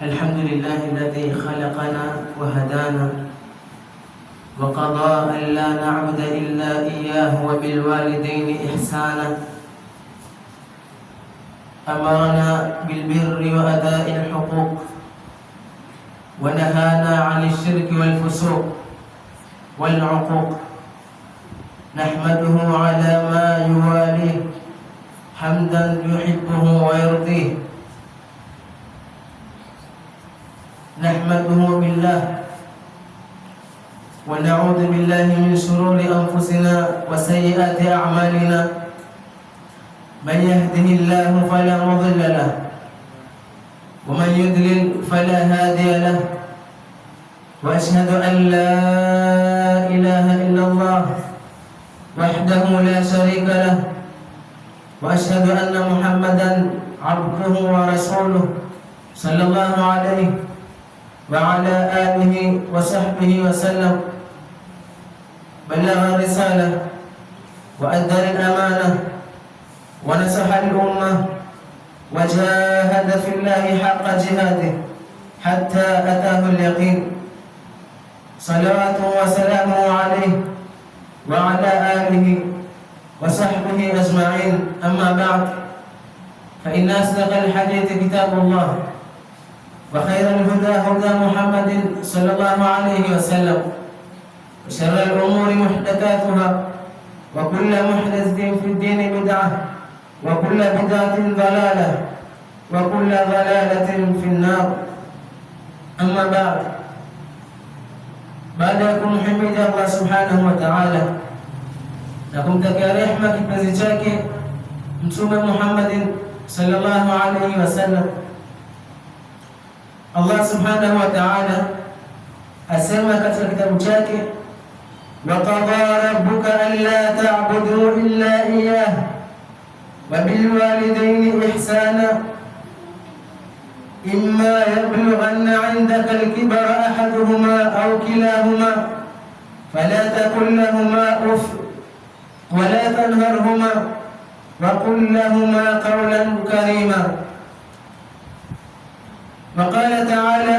الحمد لله الذي خلقنا وهدانا وقضى أن لا نعبد إلا إياه وبالوالدين إحسانا أمرنا بالبر وأداء الحقوق ونهانا عن الشرك والفسوق والعقوق نحمده على ما يواليه حمدا يحبه ويرضيه نحمده بالله ونعوذ بالله من شرور أنفسنا وسيئات أعمالنا من يهده الله فلا مضل له ومن يضلل فلا هادي له وأشهد أن لا إله إلا الله وحده لا شريك له وأشهد أن محمدا عبده ورسوله صلى الله عليه وعلى آله وصحبه وسلم بلغ الرسالة وأدى الأمانة ونصح الأمة وجاهد في الله حق جهاده حتى أتاه اليقين صلوات وسلامه عليه وعلى آله وصحبه أجمعين. أما بعد فإن أصدق الحديث كتاب الله وخير الهدى هدى محمد صلى الله عليه وسلم وشر الأمور محدثاتها وكل محدثة في الدين بدعة وكل بدعة ضلالة وكل ضلالة في النار. أما بعد ya kumhimidi Allah subhanahu wa ta'ala na kumtakia rehema kipenzi chake Mtume Muhammadin sallallahu alayhi wasallam, Allah subhanahu wa ta'ala asema katika kitabu chake, wa qadha rabbuka alla ta'budu illa iyyah wa bil walidayni ihsana imma yablughanna 'indaka al-kibara ahaduhuma aw kilahuma fala taqul lahumā uff wa la tanharhumā wa qul lahumā qawlan karīmā. وقال تعالى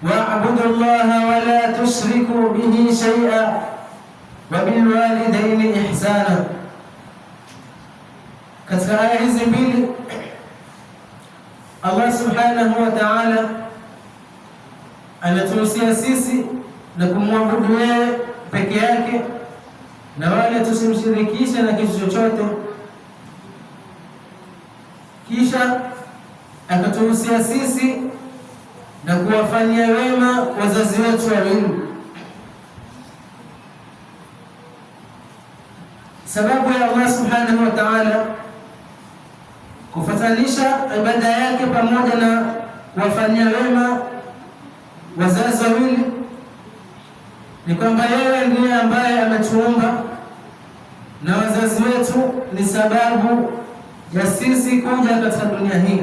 واعبدوا الله ولا تشركوا به شيئا وبالوالدين إحسانا. Katika aya hizi mbili Allah subhanahu wa ta'ala anatuhusia sisi na kumwabudu yeye peke yake na wala tusimshirikishe na kitu chochote, kisha akatuhusia sisi na kuwafanyia wema wazazi wetu wawili. Sababu ya Allah subhanahu wa ta'ala kufatanisha ibada yake pamoja na kuwafanyia wema wazazi wawili ni kwamba yeye ndiye ambaye ametuumba na wazazi wetu ni sababu ya sisi kuja katika dunia hii.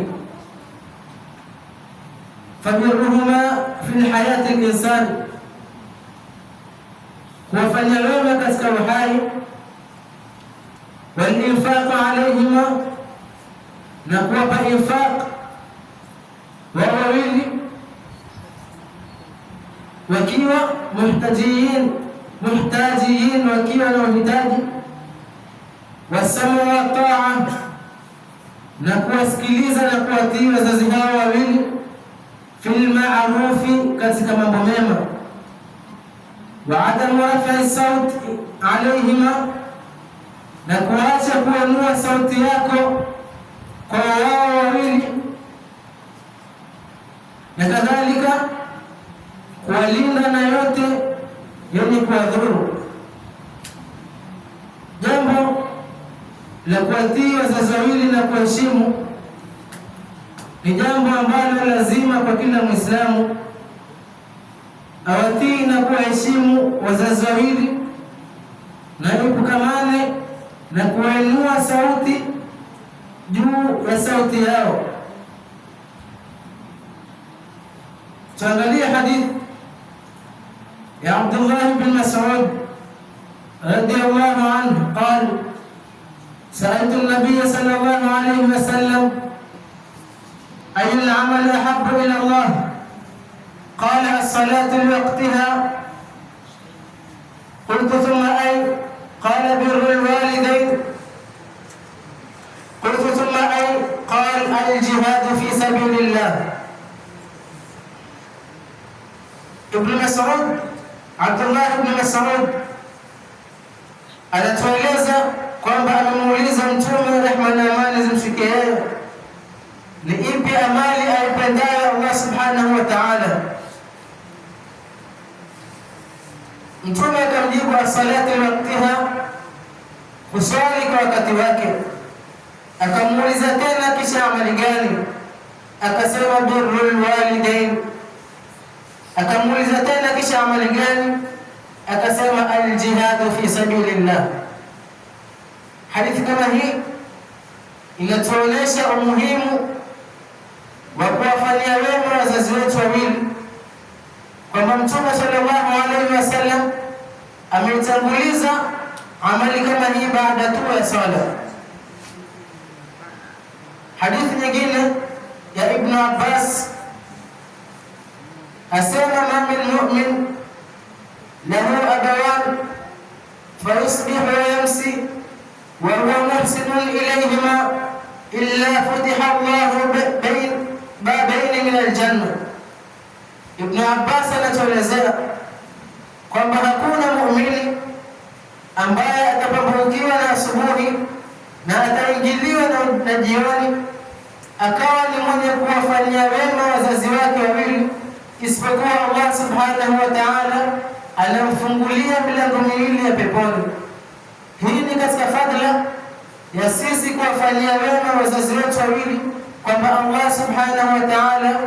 فبرهما في الحياة الإنسان kuwafanya wema katika uhai, walinfaq alayhima na kuwapa infaq wao wawili wakiwa muhtajiin wakiwa na uhitaji, wasamu wa taa na kuwasikiliza na kuwatii wazazi hao wawili, fil ma'rufi katika mambo mema, wa adamu rafa'i sauti alayhima na kuacha kuinua sauti yako kwa wao wawili, na kadhalika kuwalinda na yote yenye kuwadhuru. Jambo la kuwatii wazazi wawili na kuheshimu ni jambo ambalo lazima kwa kila Muislamu awatii na kuwaheshimu wazazi wawili na epukamane na kuinua sauti juu ya sauti yao. Tuangalie hadithi ya Abdullah bin Mas'ud radiyallahu anhu qala سألت النبي صلى الله عليه وسلم أي من أحب إلى الله؟ قال الصلاة لوقتها. قلت ثم أي؟ قال بر الوالدين. قلت ثم أي؟ قال الجهاد في سبيل الله. ابن مسعود, Abdullah ibn Mas'ud anatueleza kwamba amemuuliza Mtume rehma na amani zimshikie yeye, ni ipi amali aipendayo Allah subhanahu wa ta'ala? Mtume akamjibu as-salatu liwaqtiha, kuswali kwa wakati wake. Akamuuliza tena, kisha amali gani? Akasema birrul walidain. Akamuuliza tena, kisha amali gani? Akasema al-jihadu fi sabilillah. Hadithi kama hii inatuonyesha umuhimu wa kuwafanyia wema wazazi wetu wawili, kwamba Mtume sallallahu alaihi wasallam ametanguliza amali kama hii baada tu ya swala. Hadithi nyingine ya Ibn Abbas asema, ma min mu'min lahu abawan fayusbihu wa yamsi wa huwa muhsinun ilayhima illa futiha Allahu babaini min aljanna. Ibn Abbas anatuelezea kwamba hakuna muumini ambaye atapambukiwa na asubuhi na ataingiliwa na jioni akawa ni mwenye kuwafanyia wema wazazi wake wawili, isipokuwa Allah subhanahu wa ta'ala anamfungulia milango miwili ya peponi. Hii ni katika fadhila ya sisi kuwafanyia wema wazazi wetu wawili, kwamba Allah subhanahu wa ta'ala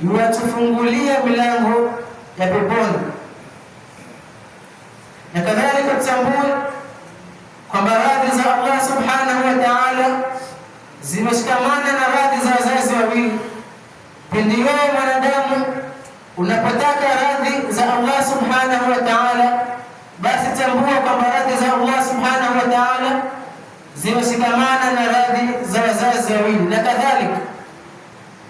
yuwatufungulia milango ya peponi. Na kadhalika tutambue kwamba radhi za Allah subhanahu wa ta'ala zimeshikamana na radhi za wazazi wawili. Pindi wewe mwanadamu unapotaka radhi za Allah subhanahu wa ta'ala, basi tambua kwamba radhi za Allah subhanahu wa ta'ala zimeshikamana na radhi za wazazi wawili. Na kadhalika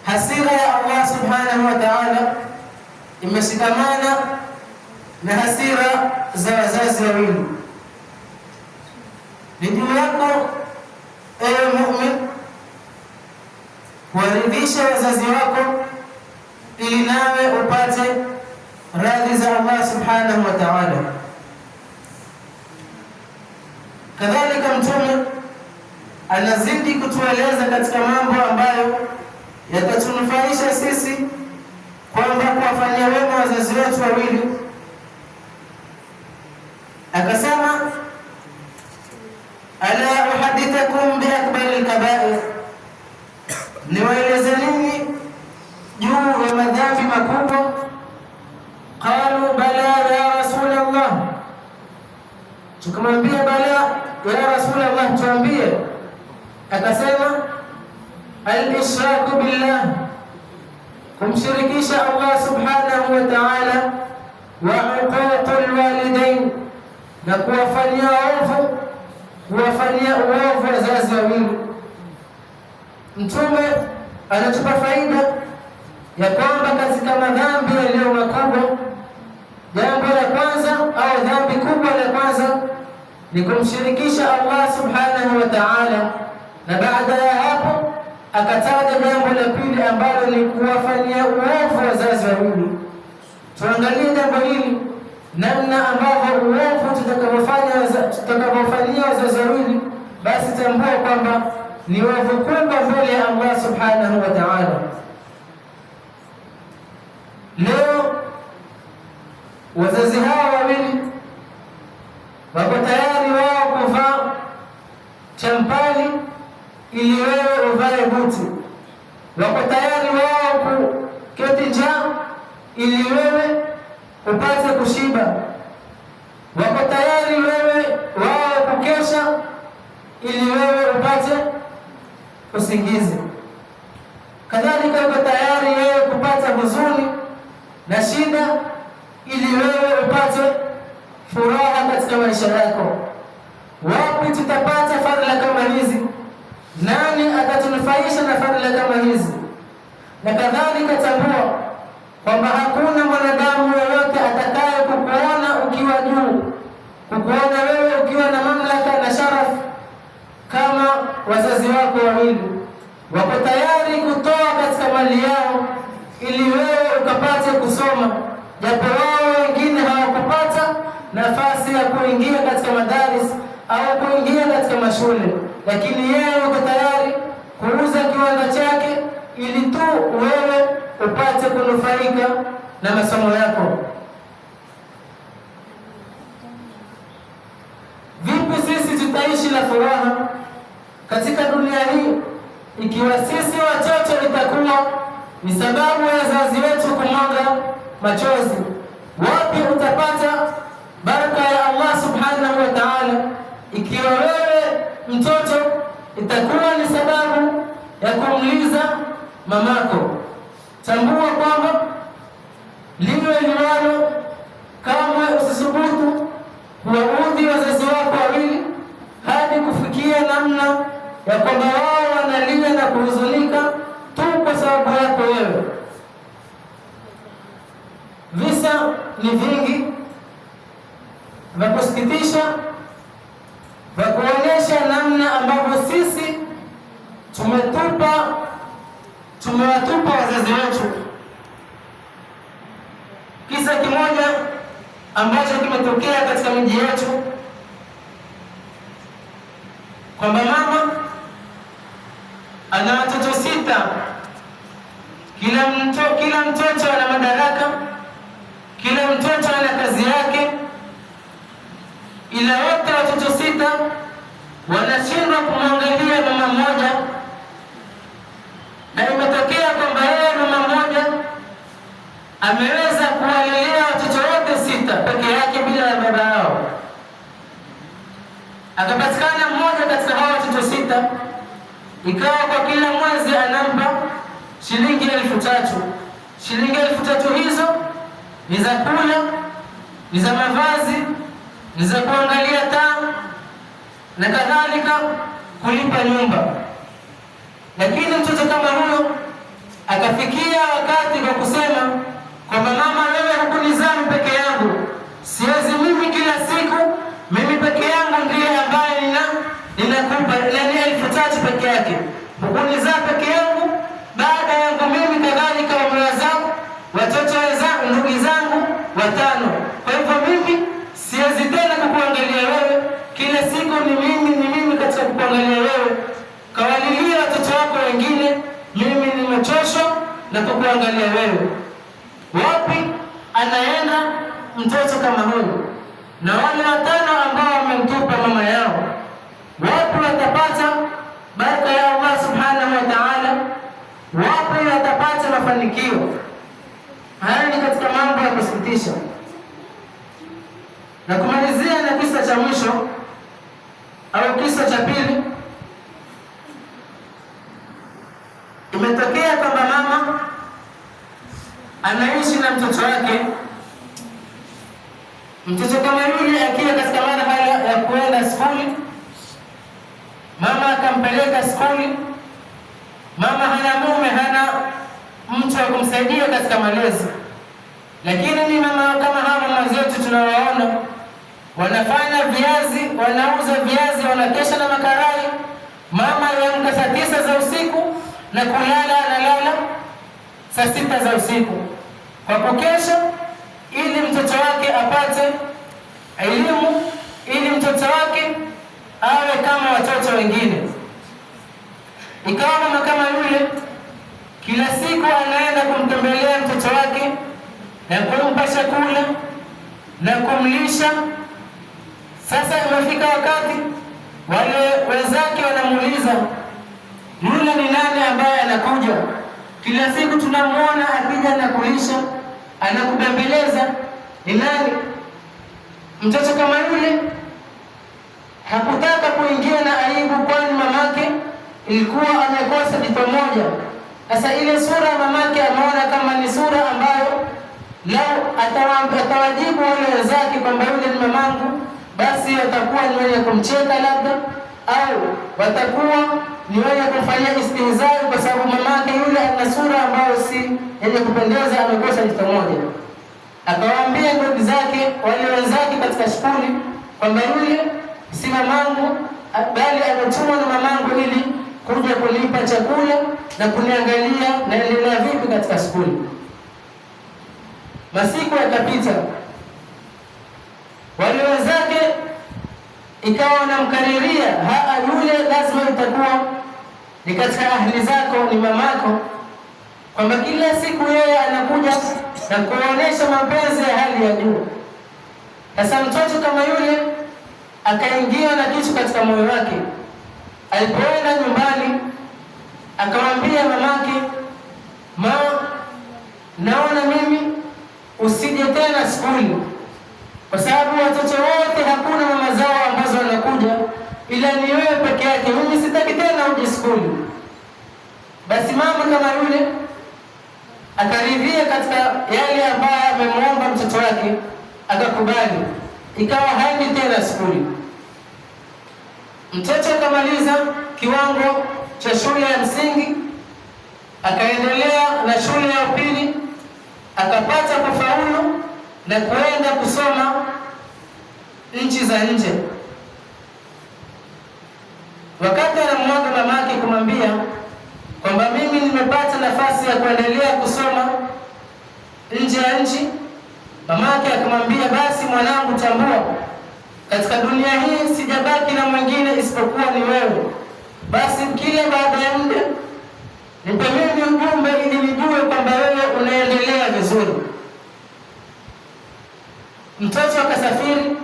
hasira ya Allah subhanahu wa ta'ala imeshikamana na hasira za wazazi wawili. Ni juu yako ewe mu'min kuwaridhisha wazazi wako ili nawe upate radhi za Allah subhanahu wa ta'ala. Kadhalika Mtume anazidi kutueleza katika mambo ambayo yatatunufaisha sisi, kwamba kuwafanyia wema wazazi wetu wawili. Akasema, ala uhadithakum bi akbaril kaba'ir, niwaeleze nini juu ya madhambi makubwa? Qalu bala ya Rasulullah, tukamwambia bala ya Rasulullah, tuambie. Akasema, al-ishraku billah, kumshirikisha Allah subhanahu wa ta'ala, wa uququl walidain, na kuwafanyia uovu wazazi wawili. Mtume anatupa faida ya kwamba katika madhambi yaliyo makubwa, jambo la kwanza au dhambi kubwa la kwanza ni kumshirikisha Allah subhanahu wa ta'ala, na baada ya hapo akataja jambo la pili ambalo ni kuwafanyia uovu wazazi wawili. Tuangalie jambo hili, namna ambavyo uovu tutakavyofanyia wazazi wawili, basi tambua kwamba ni uovu kubwa mbele ya Allah subhanahu wa ta'ala. Leo wazazi hawa wawili wako tayari wao kuvaa champali ili wewe uvae buti, wako tayari wao kuketi njaa ili wewe upate kushiba, wako tayari wao kukesha ili wewe upate usingizi. Kadhalika wako tayari wewe kupata huzuni na shida ili wewe upate furaha katika maisha yako. Wapi tutapata fadhila kama hizi? Nani atatunufaisha na fadhila kama hizi? Na kadhalika tambua kwamba hakuna mwanadamu yoyote atakaye kukuona ukiwa juu, kukuona wewe ukiwa na mamlaka na sharafu kama wazazi wako wawili. Wako tayari kutoa katika mali yao ili wewe ukapate kusoma, japo wao wengine hawakupata nafasi ya kuingia katika madaris au kuingia katika mashule, lakini yeye yuko tayari kuuza kiwanda chake ili tu wewe upate kunufaika na masomo yako. Vipi sisi tutaishi na furaha katika dunia hii ikiwa sisi watoto itakuwa ni sababu ya wazazi wetu kumwaga machozi? Wapi utapata baraka ya Allah subhanahu wa ta'ala ikiwa wewe mtoto itakuwa ni sababu ya kumliza mamako? Tambua kwamba liwe liwalo, kamwe usisubutu kuwaudhi wazazi wako wawili hadi kufikia namna ya kwamba wao wanalia na kuhuzunika tu kwa sababu yako wewe. Visa ni vingi vya kusikitisha vya kuonyesha namna ambavyo sisi tumewatupa wazazi wetu. Kisa kimoja ambacho kimetokea katika miji yetu kwamba mama ana watoto 6, kila mtoto ana madaraka, kila mtoto ana kazi yake, ila wote watoto 6 wanashindwa kumwangalia mama mmoja, na imetokea kwamba yeye mama mmoja ameweza kuwalelea watoto wote 6 peke yake bila ya baba yao. Akapatikana mmoja katika hao watoto 6, ikawa kwa kila mwezi anampa shilingi 3,000. Shilingi 3,000 hizo ni za kula, ni za mavazi, ni za kuangalia taa na kadhalika, kulipa nyumba. Lakini mtoto kama huyo akafikia wakati kwa kusema kwamba mama, wewe hukunizaa peke yangu, siwezi mimi kila siku, mimi peke yangu ndiye ambaye ninakupa yani 3,000 peke yake, hukunizaa peke yangu, baada yangu mimi kadhalika wamewazaa watoto wenzangu, ndugu zangu 5. Kwa hivyo mimi siwezi tena kukuangalia wewe kila siku, ni mimi katika kukuangalia wewe. Kawalilia watoto wako wengine, mimi nimechoshwa na kukuangalia wewe. Wapi anaenda mtoto kama huyo? Na wale 5 ambao wamemtupa mama yao, wapi watapata baraka ya Allah subhanahu wa ta'ala? Wapi watapata mafanikio? Haya ni katika mambo ya kusikitisha. Na kumalizia na kisa cha mwisho au kisa cha pili. Imetokea kwamba mama anaishi na mtoto wake. Mtoto kama yule akiwa katika marhala ya kuenda skuli, mama akampeleka skuli. Mama hana mume, hana mtu wa kumsaidia katika malezi, lakini ni mama kama hawa mama zetu tunawaona wanafanya viazi, wanauza viazi, wanakesha na makarai. Mama yuamka saa 9 za usiku na kulala analala saa 6 za usiku kwa kukesha, ili mtoto wake apate elimu, ili mtoto wake awe kama watoto wengine. Ikawa mama kama yule kila siku anaenda kumtembelea mtoto wake na kumpa chakula na kumlisha. Sasa imefika wakati wale wenzake wanamuuliza, yule ni nani ambaye anakuja kila siku tunamuona akija na kulisha, anakubembeleza, ni nani? Mtoto kama yule hakutaka kuingia na aibu, kwani mamake ilikuwa amekosa jicho moja. Sasa ile sura ya mamake ameona kama ni sura ambayo lao atawajibu wale wenzake kwamba yule ni mamangu, basi watakuwa ni wenye kumcheka labda, au watakuwa ni wenye kufanya istihzai kwa sababu mamake yule ana sura ambayo yenye kupendeza amekosa jito moja. Akawaambia ndugu zake wale wenzake katika shule kwamba yule si mamangu, bali ametumwa na mamangu ili kuja kunipa chakula na kuniangalia naendelea vipi katika shule. Masiku yakapita, wale wenzake ikawa wanamkariria, yule lazima itakuwa ni katika ahli zako, ni mamako, kwamba kila siku yeye anakuja na kuonesha mapenzi ya hali ya juu. Sasa mtoto kama yule akaingia na kitu katika moyo wake. Alipoenda nyumbani akamwambia mamake, naona mimi usije tena skuli, kwa sababu watoto wote hakuna mama zao ambazo wanakuja, ila ni wewe peke yake, mimi sitaki tena uje skuli. Basi mama kama yule akaridhia katika yale ambayo amemwomba mtoto wake, akakubali, ikawa haendi tena skuli. Mtoto akamaliza kiwango cha shule ya msingi, akaendelea na shule ya upili, akapata kufaulu na kuenda kusoma nchi za nje. Wakati anamwaga mamake kumwambia kwamba mimi nimepata nafasi ya kuendelea kusoma nje ya nchi, mamake akamwambia, basi mwanangu, tambua katika dunia hii sijabaki na mwingine isipokuwa ni wewe. Basi kila baada ya muda nipe mimi ujumbe ili nijue kwamba wewe unaendelea vizuri. Mtoto akasafiri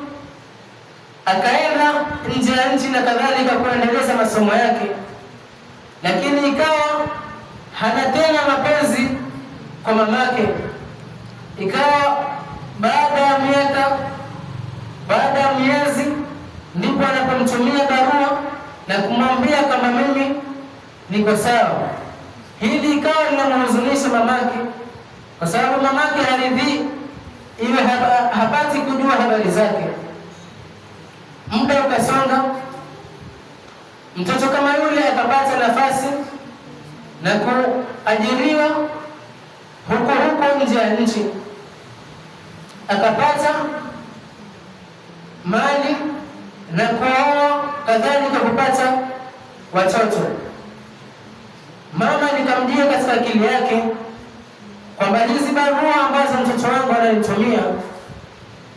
akaenda nje ya nchi na kadhalika kuendeleza masomo yake, lakini ikawa hana tena mapenzi kwa mamake. Ikawa baada ya miezi ndipo anapomtumia barua na kumwambia kama mimi niko sawa. Hili ikawa linamhuzunisha mamake, kwa sababu mamake haridhii iwe hapati kujua habari zake. Muda ukasonga, mtoto kama yule akapata nafasi na kuajiriwa huko nje ya nchi, akapata mali na kuoa, kadhalika kupata watoto. Mama nikamjia katika akili yake kwamba hizi barua ambazo mtoto wangu ananitumia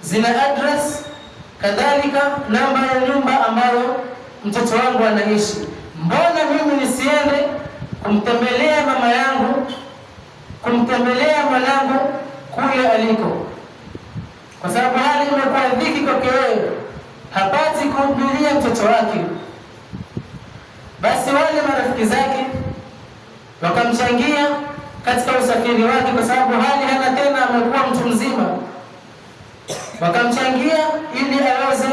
zina address, kadhalika namba ya nyumba ambayo mtoto wangu anaishi. Mbona mimi nisiende kumtembelea mama yangu, kumtembelea mwanangu kule aliko? Kwa sababu hali imekuwa dhiki kwake yeye, hapati kumjulia mtoto wake. Basi wale marafiki zake wakamchangia katika usafiri wake, kwa sababu hali hana tena, amekuwa mtu mzima. Wakamchangia ili aweze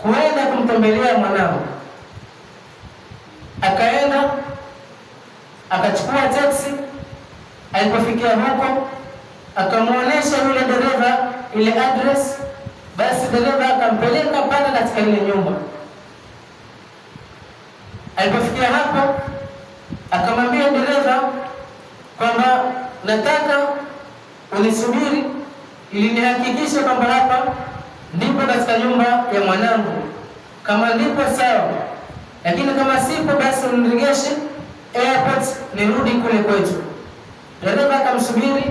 kuenda kumtembelea mwanao. Akaenda akachukua taxi. Alipofikia huko akamwonyesha yule dereva ile address. Basi dereva akampeleka mpaka katika ile nyumba. Alipofikia hapo akamwambia dereva kwamba nataka unisubiri ili nihakikishe kwamba hapa ndipo katika nyumba ya mwanangu. Kama ndipo sawa, lakini kama sipo basi uniregeshe airport nirudi kule kwetu. Dereva akamsubiri.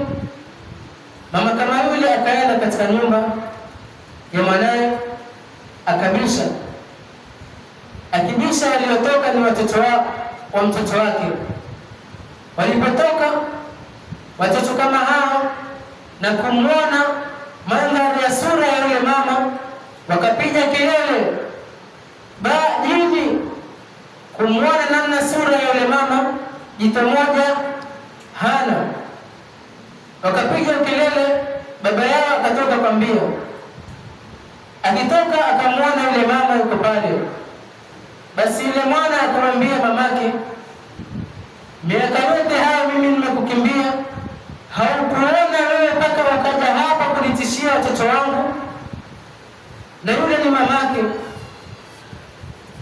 Mama kama yule akaenda katika nyumba ya mwanae, akabisha. Akibisha, waliotoka ni watoto wa mtoto wake. Walipotoka watoto kama hao na kumwona mandhari ya sura ya yule mama, wakapiga kelele jini, kumwona namna sura ya yule mama, jito moja hana. Wakapiga kelele, baba yao akatoka kwa mbio. Akitoka akamwona yule mama yuko pale. Basi yule mwana akamwambia mamake, miaka yote hayo mimi nimekukimbia, haukuona wewe mpaka wakaja hapa kunitishia watoto wangu? Na yule ni mamake.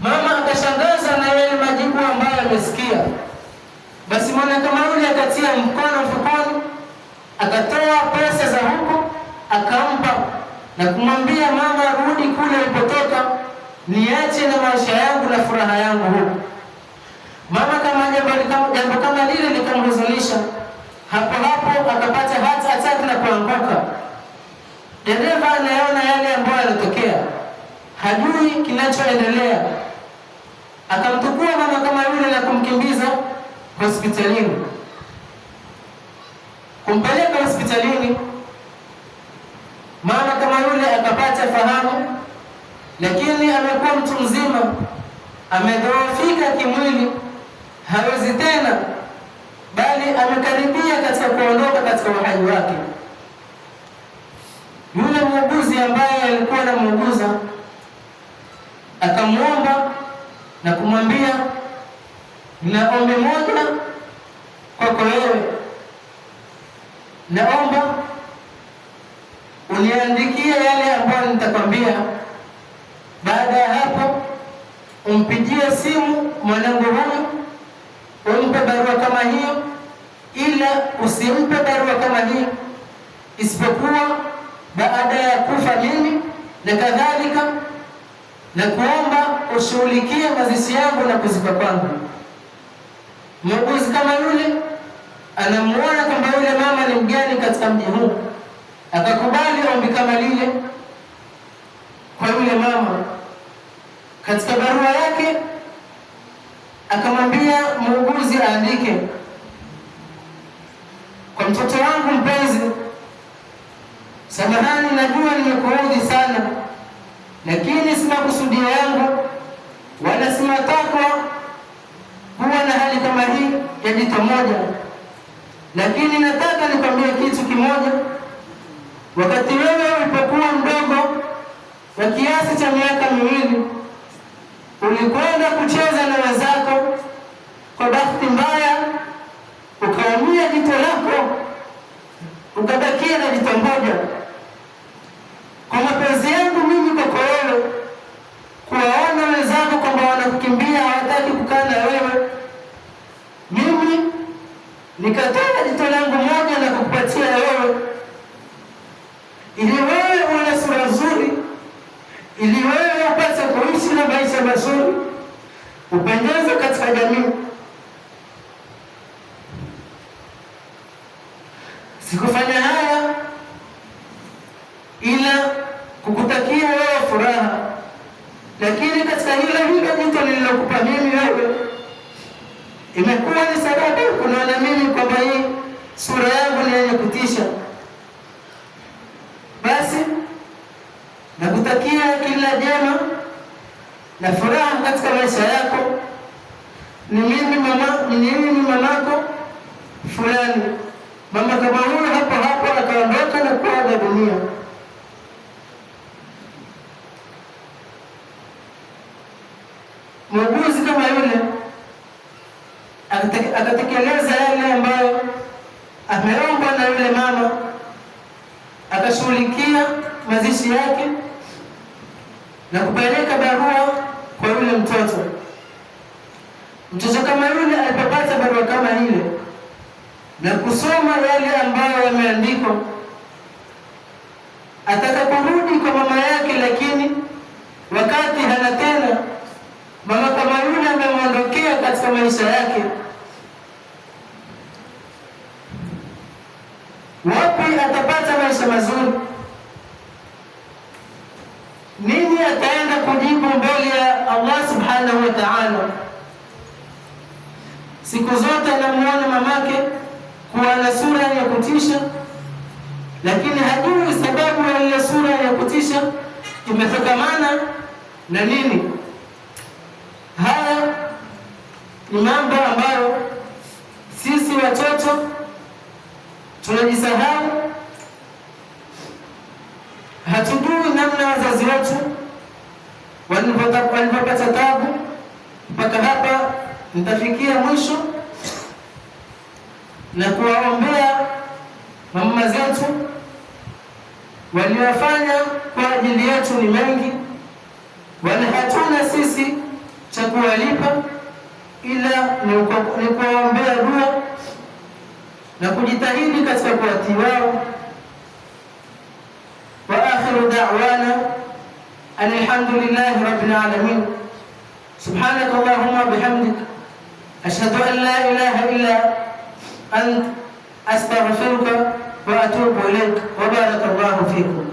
Mama akashangaza na yale majibu ambayo amesikia. Basi mwana kama yule akatia mkono mfukoni, akatoa pesa za huko akampa na kumwambia, mama, rudi kule ulipotoka, niache na maisha yangu na furaha yangu huko. Mama kama jambo kama lile likamhuzunisha, hapo akapata hata ataki na kuanguka. Dereva anaona yale ambayo yanatokea, hajui kinachoendelea, akamtukua mama kama yule na kumkimbiza hospitalini. Kumpeleka hospitalini, mama kama yule akapata fahamu, lakini amekuwa mtu mzima, amedhoofika kimwili, hawezi tena, bali amekaribia katika kuondoka katika uhai wake. Yule muuguzi ambaye alikuwa anamuuguza akamwomba na kumwambia, nina ombi moja kwako wewe, naomba uniandikie yale ambayo nitakwambia. Baada ya hapo umpigie simu mwanangu huyu, umpe barua kama hiyo, ila usimpe barua kama hiyo isipokuwa baada ya kufa mimi na kadhalika, na kuomba ushughulikie mazishi yangu na kuzika kwangu. Muuguzi kama yule anamuona kwamba yule mama ni mgeni katika mji huu, akakubali ombi kama lile kwa yule mama. Katika barua yake akamwambia muuguzi aandike, kwa mtoto wangu mpenzi, samahani, najua nimekuudhi sana, lakini sina kusudia yangu wala si matakwa kuwa na hali kama hii ya jito moja, lakini nataka nikwambie kitu kimoja. Wakati wewe ulipokuwa mdogo wa kiasi cha miaka 2, ulikwenda kucheza na wenzako, kwa bahati mbaya ukaumia jito lako, ukabakia na jito moja. Kwa mapenzi yangu mimi kwako wewe, kuwaona wenzako kwamba wanakukimbia, hawataki kukaa na wewe, mimi nikatoa jito langu moja na kukupatia wewe, ili wewe uwe sura nzuri, ili wewe upate kuishi na maisha mazuri, upendeze katika jamii. Sikufanya haya ila kukutakia wewe furaha, lakini katika hilo jito nililokupa mimi wewe, imekuwa ni sababu kunaona mimi kwamba hii sura yangu ni yenye kutisha. Basi nakutakia kila jema na furaha katika maisha yako. Ni mimi mamako fulani. Mama kama huyo hapo akaondoka na kuaga dunia. Muuguzi kama yule akatekeleza yale ambayo ameomba na yule mama, akashughulikia mazishi yake na kupeleka barua kwa yule mtoto. Mtoto kama yule alipopata barua kama ile na kusoma yale ambayo yameandikwa, atakaporudi kwa mama yake, lakini wakati hana tena, mama kama yule amemwondokea katika maisha yake, wapi atapata maisha mazuri? Nini ataenda kujibu mbele ya Allah subhanahu wa ta'ala? Siku zote anamuona mamake kuwa na sura ya kutisha, lakini hajui sababu ya ile sura ya kutisha imetokamana na nini. Haya ni mambo ambayo sisi watoto tunajisahau, hatujui namna wazazi wetu walipopata tabu. Mpaka hapa nitafikia mwisho na kuwaombea mama zetu. Waliofanya kwa ajili yetu ni mengi, wala hatuna sisi cha kuwalipa, ila ni kuwaombea dua na kujitahidi katika kuwatii wao. Wa akhiru da'wana alhamdulillahi rabbil alamin. Subhanaka Allahumma bihamdik ashhadu an la ilaha illa ant astaghfiruka wa atubu ilayk wa barakallahu fikum.